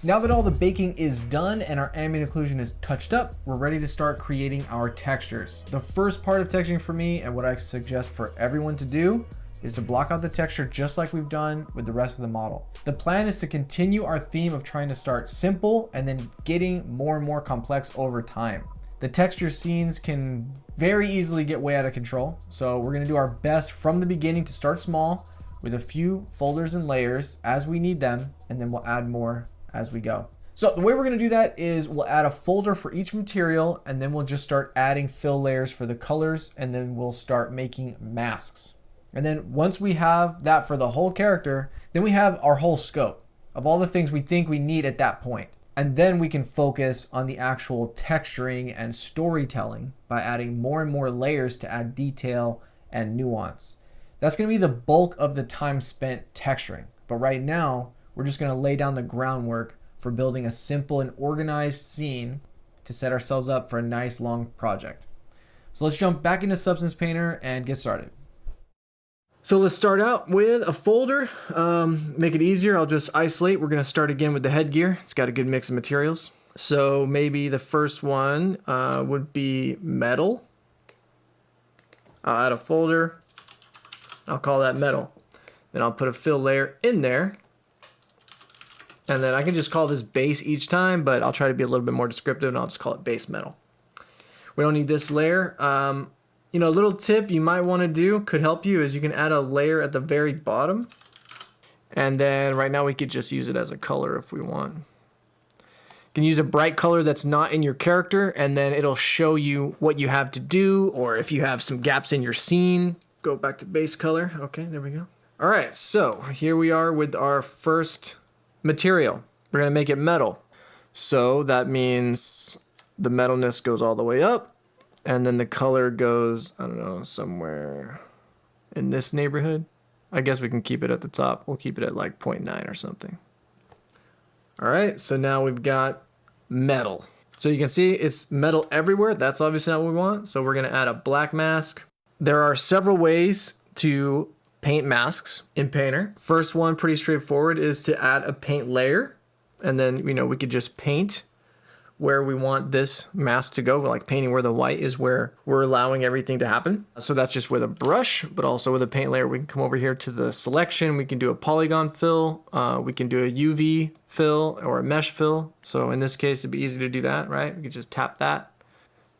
Now that all the baking is done and our ambient occlusion is touched up, we're ready to start creating our textures. The first part of texturing for me, and what I suggest for everyone to do, is to block out the texture just like we've done with the rest of the model. The plan is to continue our theme of trying to start simple and then getting more and more complex over time. The texture scenes can very easily get way out of control, so we're gonna do our best from the beginning to start small with a few folders and layers as we need them, and then we'll add more as we go. So the way we're gonna do that is we'll add a folder for each material, and then we'll just start adding fill layers for the colors, and then we'll start making masks. And then once we have that for the whole character, then we have our whole scope of all the things we think we need at that point. And then we can focus on the actual texturing and storytelling by adding more and more layers to add detail and nuance. That's gonna be the bulk of the time spent texturing. But right now, we're just gonna lay down the groundwork for building a simple and organized scene to set ourselves up for a nice long project. So let's jump back into Substance Painter and get started. So let's start out with a folder. Make it easier, I'll just isolate. We're gonna start again with the headgear. It's got a good mix of materials. So maybe the first one would be metal. I'll add a folder. I'll call that metal. Then I'll put a fill layer in there. And then I can just call this base each time, but I'll try to be a little bit more descriptive and I'll just call it base metal. We don't need this layer. You know, a little tip you might want to do, could help you, is you can add a layer at the very bottom. And then right now we could just use it as a color if we want. You can use a bright color that's not in your character, and then it'll show you what you have to do, or if you have some gaps in your scene. Go back to base color. Okay, there we go. All right, so here we are with our first material. We're gonna make it metal. So that means the metalness goes all the way up. And then the color goes, I don't know, somewhere in this neighborhood. I guess we can keep it at the top. We'll keep it at like 0.9 or something. All right, so now we've got metal. So you can see it's metal everywhere. That's obviously not what we want. So we're gonna add a black mask. There are several ways to paint masks in Painter. First one, pretty straightforward, is to add a paint layer. And then, you know, we could just paint where we want this mask to go, like painting where the white is where we're allowing everything to happen. So that's just with a brush, but also with a paint layer. We can come over here to the selection. We can do a polygon fill. We can do a UV fill or a mesh fill. So in this case, it'd be easy to do that, right? We could just tap that,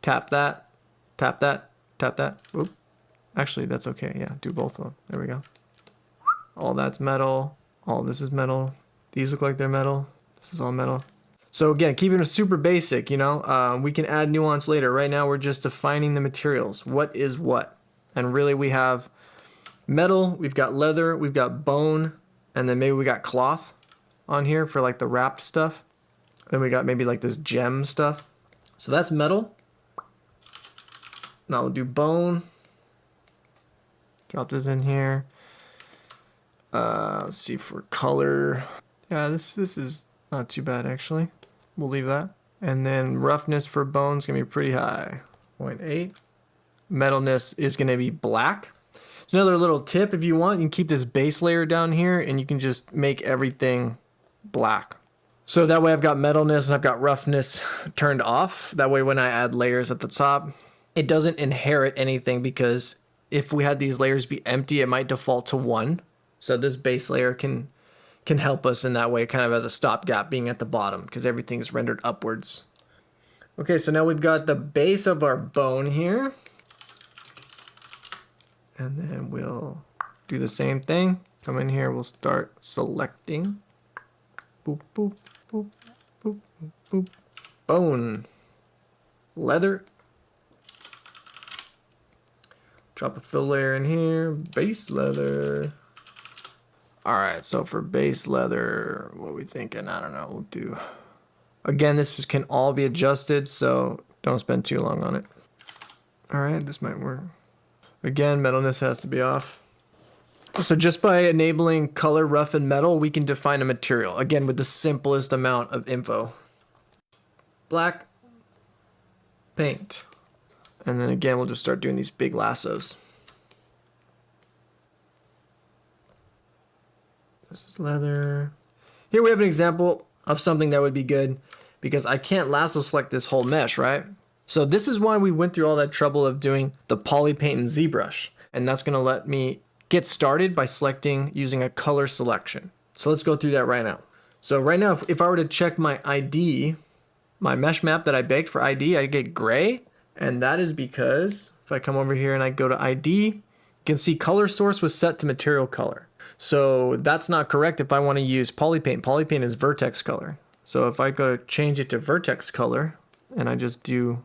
tap that, tap that, tap that. Oop. Actually, that's okay. Yeah, do both of them. There we go. All that's metal. All this is metal. These look like they're metal. This is all metal. So again, keeping it super basic, you know, we can add nuance later. Right now, we're just defining the materials. What is what? And really, we have metal, we've got leather, we've got bone, and then maybe we got cloth on here for like the wrapped stuff. Then we got maybe like this gem stuff. So that's metal. Now we'll do bone. Drop this in here. Let's see for color. Yeah, this is not too bad actually. We'll leave that. And then roughness for bone's gonna be pretty high, 0.8. Metalness is gonna be black. It's another little tip if you want, you can keep this base layer down here and you can just make everything black. So that way I've got metalness and I've got roughness turned off. That way when I add layers at the top, it doesn't inherit anything, because if we had these layers be empty, it might default to 1. So this base layer can help us in that way, kind of as a stopgap being at the bottom, because everything's rendered upwards. Okay, so now we've got the base of our bone here. And then we'll do the same thing. Come in here, we'll start selecting. Boop, boop, boop, boop, boop. Bone. Leather. Drop a fill layer in here. Base leather. All right, so for base leather, what are we thinking? I don't know, we'll do... Again, can all be adjusted, so don't spend too long on it. All right, this might work. Again, metalness has to be off. So just by enabling color, rough, and metal, we can define a material, again, with the simplest amount of info. Black, paint. And then again, we'll just start doing these big lassos. This is leather. Here we have an example of something that would be good, because I can't lasso select this whole mesh, right? So this is why we went through all that trouble of doing the poly paint and ZBrush. And that's gonna let me get started by selecting using a color selection. So let's go through that right now. So right now, if I were to check my ID, my mesh map that I baked for ID, I get gray. And that is because if I come over here and I go to ID, you can see color source was set to material color. So that's not correct if I want to use polypaint. Polypaint is vertex color. So if I go to change it to vertex color and I just do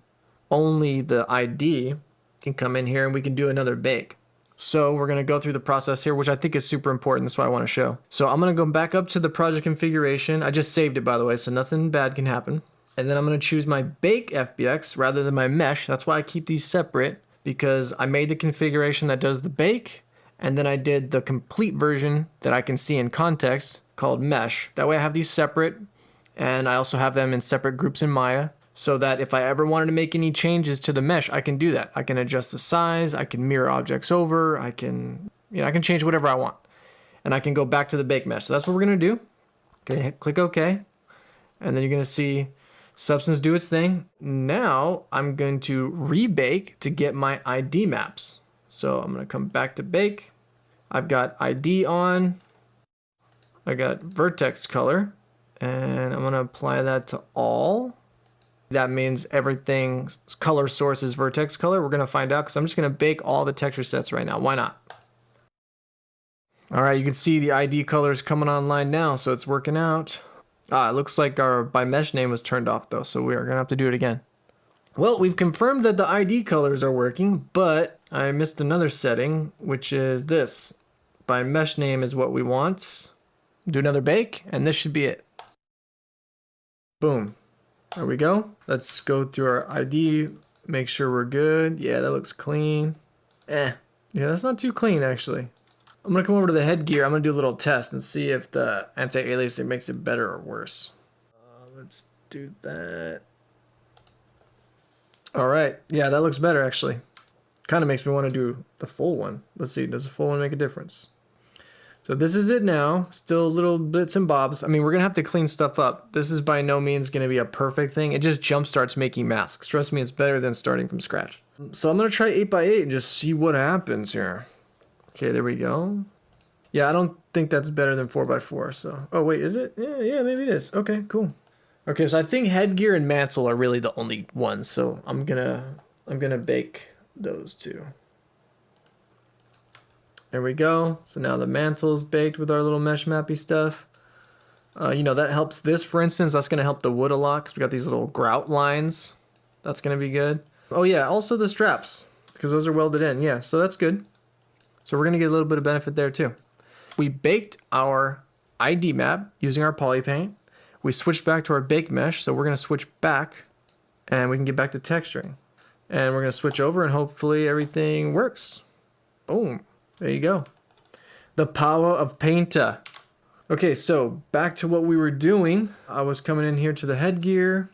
only the ID, you can come in here and we can do another bake. So we're going to go through the process here, which I think is super important. That's what I want to show. So I'm going to go back up to the project configuration. I just saved it, by the way, so nothing bad can happen. And then I'm going to choose my bake FBX rather than my mesh. That's why I keep these separate, because I made the configuration that does the bake, and then I did the complete version that I can see in context called mesh. That way I have these separate, and I also have them in separate groups in Maya, so that if I ever wanted to make any changes to the mesh, I can do that. I can adjust the size, I can mirror objects over, I can change whatever I want. And I can go back to the bake mesh. So that's what we're going to do. Okay, click OK. And then you're going to see Substance do its thing. Now I'm going to rebake to get my ID maps. So I'm going to come back to bake. I've got ID on. I got vertex color. And I'm going to apply that to all. That means everything's color source is vertex color. We're going to find out because I'm just going to bake all the texture sets right now. Why not? All right, you can see the ID colors coming online now, so it's working out. It looks like our by mesh name was turned off though, so we are gonna have to do it again. Well, we've confirmed that the ID colors are working, but I missed another setting, which is this. By mesh name is what we want. Do another bake, and this should be it. Boom. There we go. Let's go through our ID, make sure we're good. Yeah, that looks clean. Yeah, that's not too clean actually. I'm going to come over to the headgear. I'm going to do a little test and see if the anti-aliasing makes it better or worse. Let's do that. All right. Yeah, that looks better actually. Kind of makes me want to do the full one. Let's see. Does the full one make a difference? So this is it now. Still little bits and bobs. I mean, we're going to have to clean stuff up. This is by no means going to be a perfect thing. It just jump starts making masks. Trust me, it's better than starting from scratch. So I'm going to try 8x8 and just see what happens here. Okay, there we go. Yeah, I don't think that's better than 4x4, so... Oh, wait, is it? Yeah, maybe it is. Okay, cool. Okay, so I think headgear and mantle are really the only ones, so I'm gonna bake those two. There we go. So now the mantle's baked with our little mesh mappy stuff. That helps this, for instance. That's gonna help the wood a lot, because we got these little grout lines. That's gonna be good. Oh yeah, also the straps, because those are welded in. Yeah, so that's good. So we're going to get a little bit of benefit there too. We baked our ID map using our poly paint. We switched back to our bake mesh, so we're going to switch back and we can get back to texturing. And we're going to switch over and hopefully everything works. Boom. There you go. The power of Painter. Okay, so back to what we were doing. I was coming in here to the headgear.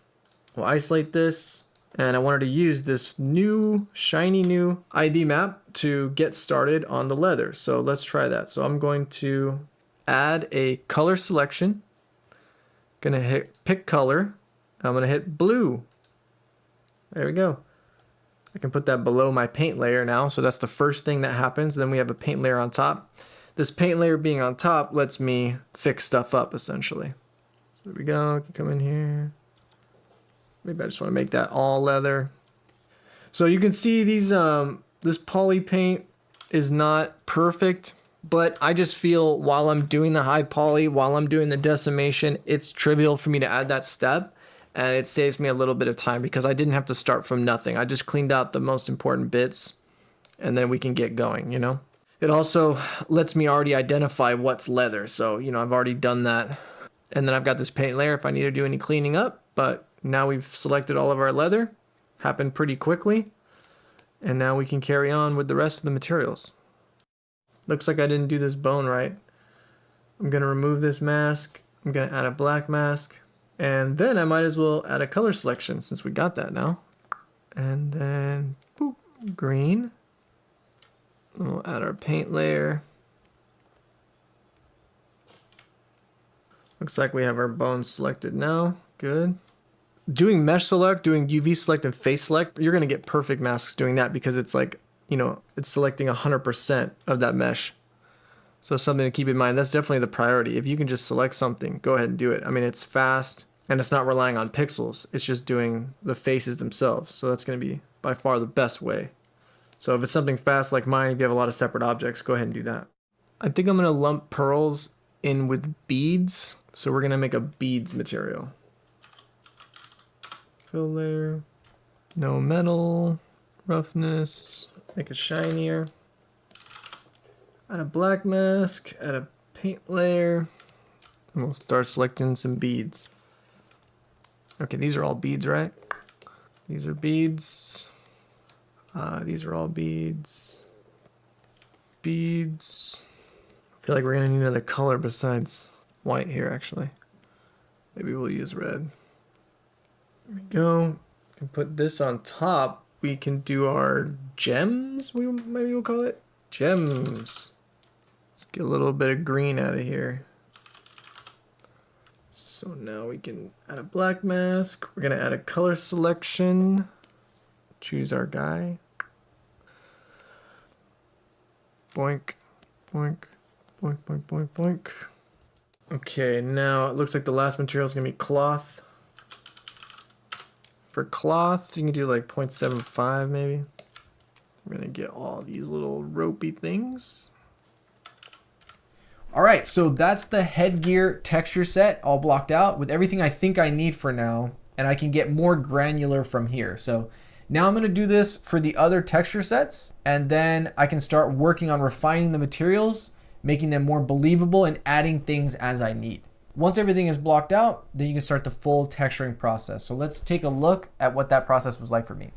We'll isolate this. And I wanted to use this new, shiny new ID map to get started on the leather. So let's try that. So I'm going to add a color selection. Gonna hit pick color. I'm gonna hit blue. There we go. I can put that below my paint layer now. So that's the first thing that happens. Then we have a paint layer on top. This paint layer being on top lets me fix stuff up essentially. So there we go. I can come in here. Maybe I just want to make that all leather. So you can see these, this poly paint is not perfect, but I just feel while I'm doing the high poly, while I'm doing the decimation, it's trivial for me to add that step. And it saves me a little bit of time because I didn't have to start from nothing. I just cleaned out the most important bits and then we can get going, you know? It also lets me already identify what's leather. So, I've already done that. And then I've got this paint layer if I need to do any cleaning up, but now we've selected all of our leather. Happened pretty quickly. And now we can carry on with the rest of the materials. Looks like I didn't do this bone right. I'm going to remove this mask. I'm going to add a black mask. And then I might as well add a color selection since we got that now. And then boop, green. And we'll add our paint layer. We'll Looks like we have our bones selected now. Good. Doing mesh select, doing UV select and face select, you're going to get perfect masks doing that because it's like, you know, it's selecting 100% of that mesh. So something to keep in mind. That's definitely the priority. If you can just select something, go ahead and do it. I mean, it's fast and it's not relying on pixels. It's just doing the faces themselves. So that's going to be by far the best way. So if it's something fast like mine, if you have a lot of separate objects, go ahead and do that. I think I'm going to lump pearls in with beads. So we're going to make a beads material. Fill layer, no metal, roughness, make it shinier. Add a black mask, add a paint layer, and we'll start selecting some beads. Okay, these are all beads, right? These are beads. These are all beads. Beads. I feel like we're gonna need another color besides white here, actually. Maybe we'll use red. There we go. We can put this on top. We can do our gems, maybe we'll call it. Gems. Let's get a little bit of green out of here. So now we can add a black mask. We're gonna add a color selection. Choose our guy. Boink, boink, boink, boink, boink, boink. Okay, now it looks like the last material is gonna be cloth. For cloth, you can do like 0.75 maybe. We're gonna get all these little ropey things. All right, so that's the headgear texture set all blocked out with everything I think I need for now, and I can get more granular from here. So now I'm gonna do this for the other texture sets, and then I can start working on refining the materials, making them more believable and adding things as I need. Once everything is blocked out, then you can start the full texturing process. So let's take a look at what that process was like for me.